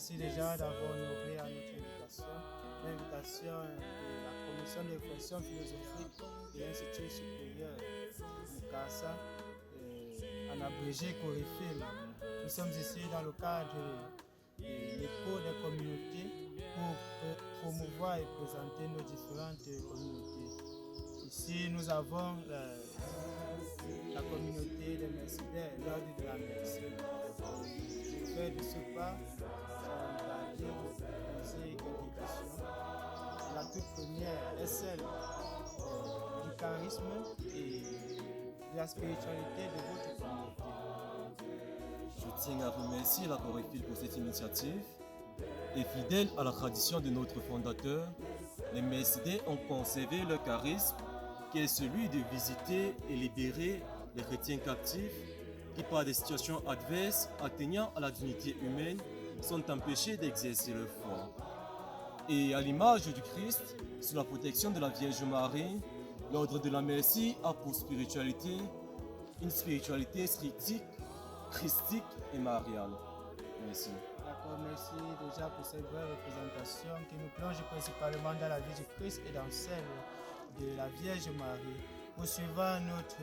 merci déjà d'avoir honoré à notre invitation, l'invitation de la Commission de réflexion philosophique de l'Institut supérieur Mukasa, en abrégé Corifil. Nous sommes ici dans le cadre de l'écho des communautés pour promouvoir et présenter nos différentes communautés. Ici, nous avons la communauté des Mercenaires, l'ordre de la Merci. Je vais de ce pas, vous poser quelques questions. La toute première est celle du charisme et de la spiritualité de votre communauté. Je tiens à remercier la Corifil pour cette initiative. Et fidèle à la tradition de notre fondateur, les Mercenaires ont conservé leur charisme, qui est celui de visiter et libérer les chrétiens captifs qui, par des situations adverses atteignant à la dignité humaine, sont empêchés d'exercer leur foi. Et à l'image du Christ, sous la protection de la Vierge Marie, l'ordre de la Merci a pour spiritualité une spiritualité scriptique, christique et mariale. Merci. D'accord, merci déjà pour cette belle représentation qui nous plonge principalement dans la vie du Christ et dans celle de la Vierge Marie. Poursuivant notre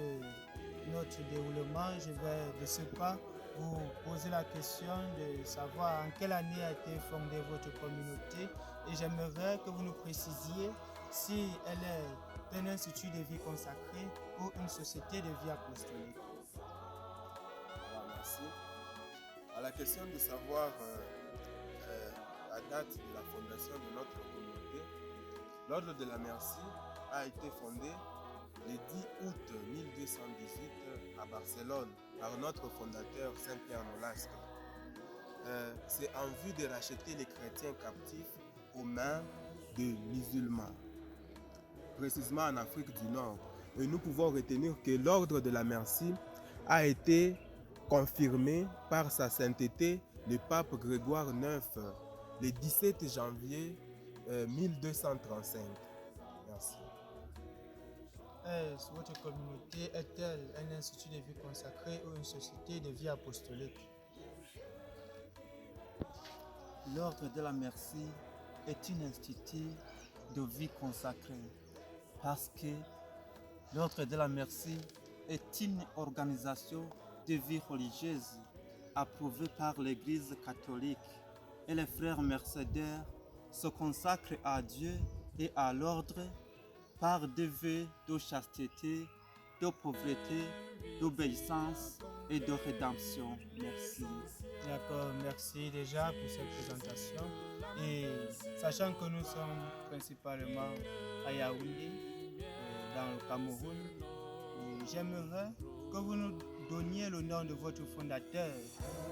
déroulement, je vais de ce pas vous poser la question de savoir en quelle année a été fondée votre communauté et j'aimerais que vous nous précisiez si elle est un institut de vie consacré ou une société de vie apostolique. Merci. À la question de savoir la date de la fondation de notre communauté, l'Ordre de la Merci a été fondé le 10 août 1218 à Barcelone par notre fondateur Saint-Pierre Nolasque. C'est en vue de racheter les chrétiens captifs aux mains des musulmans, précisément en Afrique du Nord. Et nous pouvons retenir que l'Ordre de la Merci a été confirmé par sa sainteté le pape Grégoire IX le 17 janvier 1235. Merci. Votre communauté est-elle un institut de vie consacré ou une société de vie apostolique? L'Ordre de la Merci est un institut de vie consacrée parce que l'Ordre de la Merci est une organisation de vie religieuse approuvée par l'Église catholique et les frères mercenaires se consacrent à Dieu et à l'ordre par des vœux de chasteté, de pauvreté, d'obéissance et de rédemption. Merci. D'accord, merci déjà pour cette présentation. Et sachant que nous sommes principalement à Yaoundé, dans le Cameroun, j'aimerais que vous nous donniez le nom de votre fondateur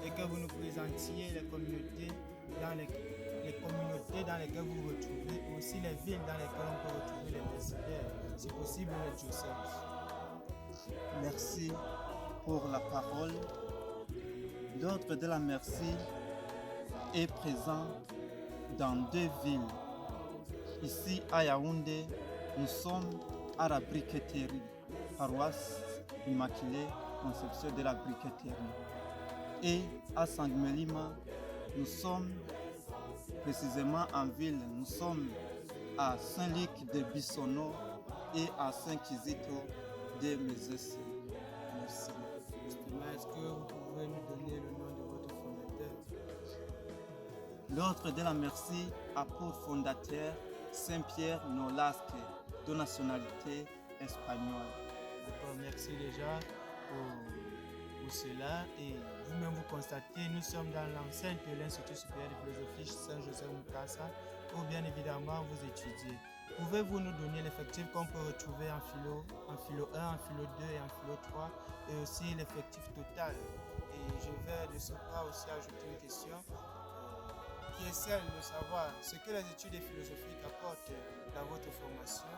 et que vous nous présentiez les communautés dans lesquelles vous vous retrouvez, aussi les villes dans lesquelles on peut retrouver les mercenaires, si possible les diocèses. Merci pour la parole. L'Ordre de la Merci est présent dans 2 villes. Ici à Yaoundé, nous sommes à la briqueterie, paroisse Immaculée Conception de la briqueterie. Et à Sangmelima, nous sommes précisément en ville, nous sommes à Saint-Luc de Bissonneau et à Saint-Kizito de Mézesse. Merci. Justement, est-ce que vous pouvez nous donner le nom de votre fondateur? L'Ordre de la Merci a pour fondateur Saint-Pierre Nolasque, de nationalité espagnole. D'accord, merci déjà pour cela. Et vous-même, vous constatez, nous sommes dans l'enceinte de l'Institut supérieur de philosophie Saint-Joseph Mukasa, où bien évidemment vous étudiez. Pouvez-vous nous donner l'effectif qu'on peut retrouver en philo 1, en philo 2 et en philo 3, et aussi l'effectif total? Et je vais de ce pas aussi ajouter une question qui est celle de savoir ce que les études de philosophie apportent dans votre formation,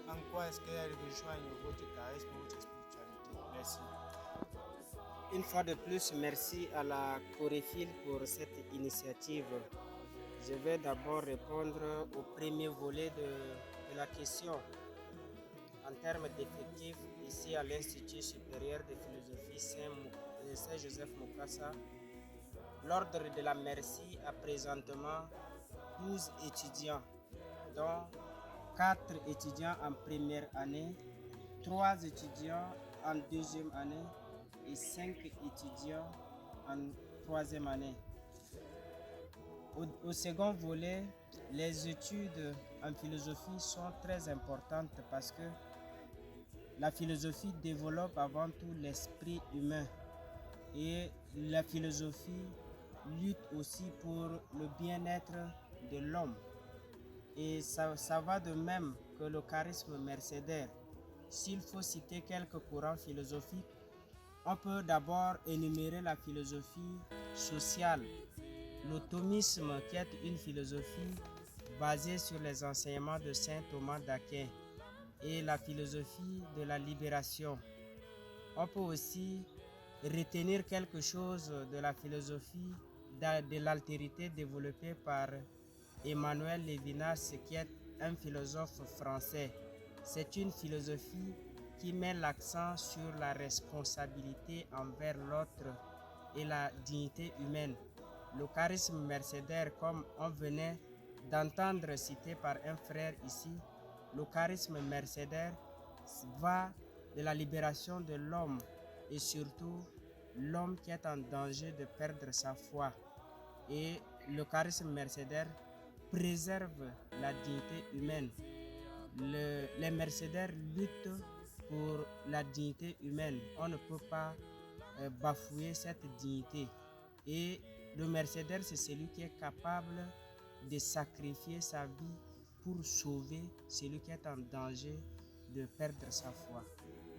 en quoi est-ce qu'elles rejoignent votre charisme, votre spiritualité. Merci. Une fois de plus, merci à la Corifil pour cette initiative. Je vais d'abord répondre au premier volet de la question. En termes d'effectifs, ici à l'Institut supérieur de philosophie Saint-Joseph Mukasa, L'ordre de la Merci a présentement 12 étudiants, dont 4 étudiants en première année, 3 étudiants en deuxième année et 5 étudiants en troisième année. Au second volet, les études en philosophie sont très importantes parce que la philosophie développe avant tout l'esprit humain et la philosophie lutte aussi pour le bien-être de l'homme. Et ça va de même que le charisme mercédaire. S'il faut citer quelques courants philosophiques, on peut d'abord énumérer la philosophie sociale, le thomisme qui est une philosophie basée sur les enseignements de saint Thomas d'Aquin et la philosophie de la libération. On peut aussi retenir quelque chose de la philosophie de l'altérité développée par Emmanuel Lévinas, qui est un philosophe français. C'est une philosophie qui met l'accent sur la responsabilité envers l'autre et la dignité humaine. Le charisme mercédaire, comme on venait d'entendre cité par un frère ici, le charisme mercédaire va de la libération de l'homme et surtout l'homme qui est en danger de perdre sa foi. Et le charisme mercédaire préserve la dignité humaine. Les mercédaires luttent pour la dignité humaine. On ne peut pas bafouer cette dignité. Et le mercédaire, c'est celui qui est capable de sacrifier sa vie pour sauver celui qui est en danger de perdre sa foi.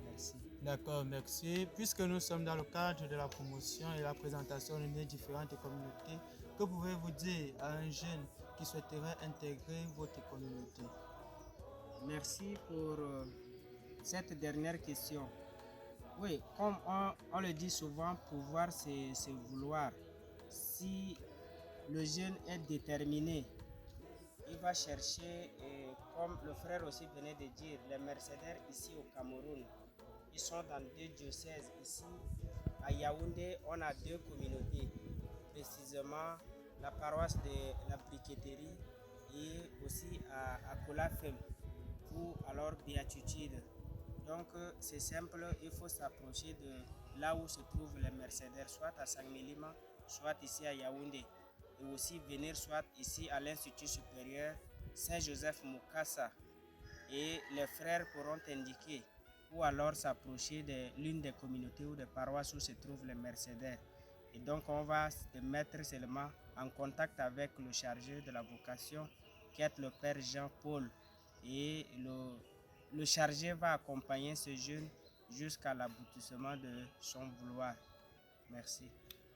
Merci. D'accord, merci. Puisque nous sommes dans le cadre de la promotion et la présentation des différentes communautés, que pouvez-vous dire à un jeune qui souhaiterait intégrer votre communauté? Merci pour cette dernière question. Oui, comme on le dit souvent, pouvoir c'est vouloir. Si le jeune est déterminé, il va chercher, et comme le frère aussi venait de dire, les mercédaires ici au Cameroun, ils sont dans 2 diocèses. Ici, à Yaoundé, on a 2 communautés, précisément la paroisse de la briqueterie et aussi à Kolafem, ou alors Béatitude. Donc c'est simple, il faut s'approcher de là où se trouvent les mercédaires, soit à Sangmelima, soit ici à Yaoundé, et aussi venir soit ici à l'Institut supérieur Saint-Joseph Mukasa, et les frères pourront indiquer, ou alors s'approcher de l'une des communautés ou des paroisses où se trouvent les mercédaires. Et donc on va se mettre seulement en contact avec le chargé de la vocation, qui est le Père Jean-Paul, et le chargé va accompagner ce jeune jusqu'à l'aboutissement de son vouloir. Merci.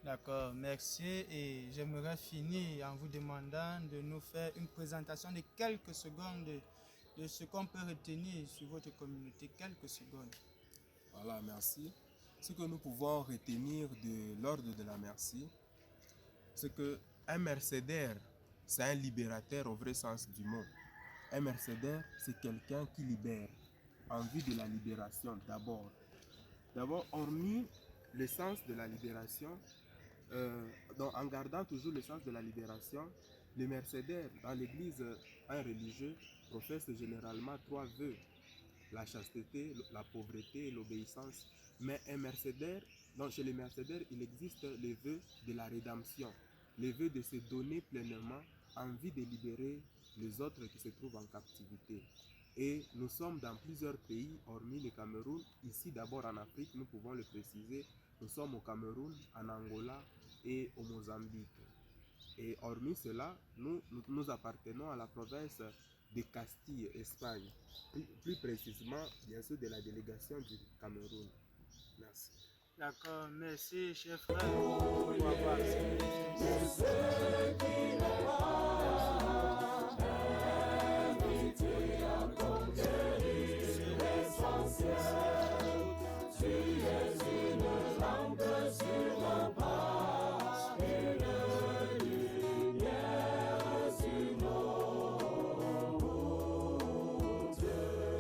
D'accord, merci. Et j'aimerais finir en vous demandant de nous faire une présentation de quelques secondes de ce qu'on peut retenir sur votre communauté. Quelques secondes. Voilà, merci. Ce que nous pouvons retenir de l'ordre de la Merci, c'est qu'un mercédaire, c'est un libérateur au vrai sens du mot. Un mercédaire, c'est quelqu'un qui libère, en vue de la libération d'abord. D'abord, hormis le sens de la libération, donc en gardant toujours le sens de la libération, le mercédaire, dans l'église, un religieux, professe généralement 3 vœux: la chasteté, la pauvreté et l'obéissance. Mais un mercédaire, donc chez les mercédaires, il existe le vœu de la rédemption, le vœu de se donner pleinement en vue de libérer les autres qui se trouvent en captivité. Et nous sommes dans plusieurs pays, hormis le Cameroun. Ici d'abord en Afrique, nous pouvons le préciser, nous sommes au Cameroun, en Angola et au Mozambique. Et hormis cela, nous appartenons à la province de Castille, Espagne, plus précisément, bien sûr, de la délégation du Cameroun. Merci. D'accord, merci, cher frère, pour avoir accepté.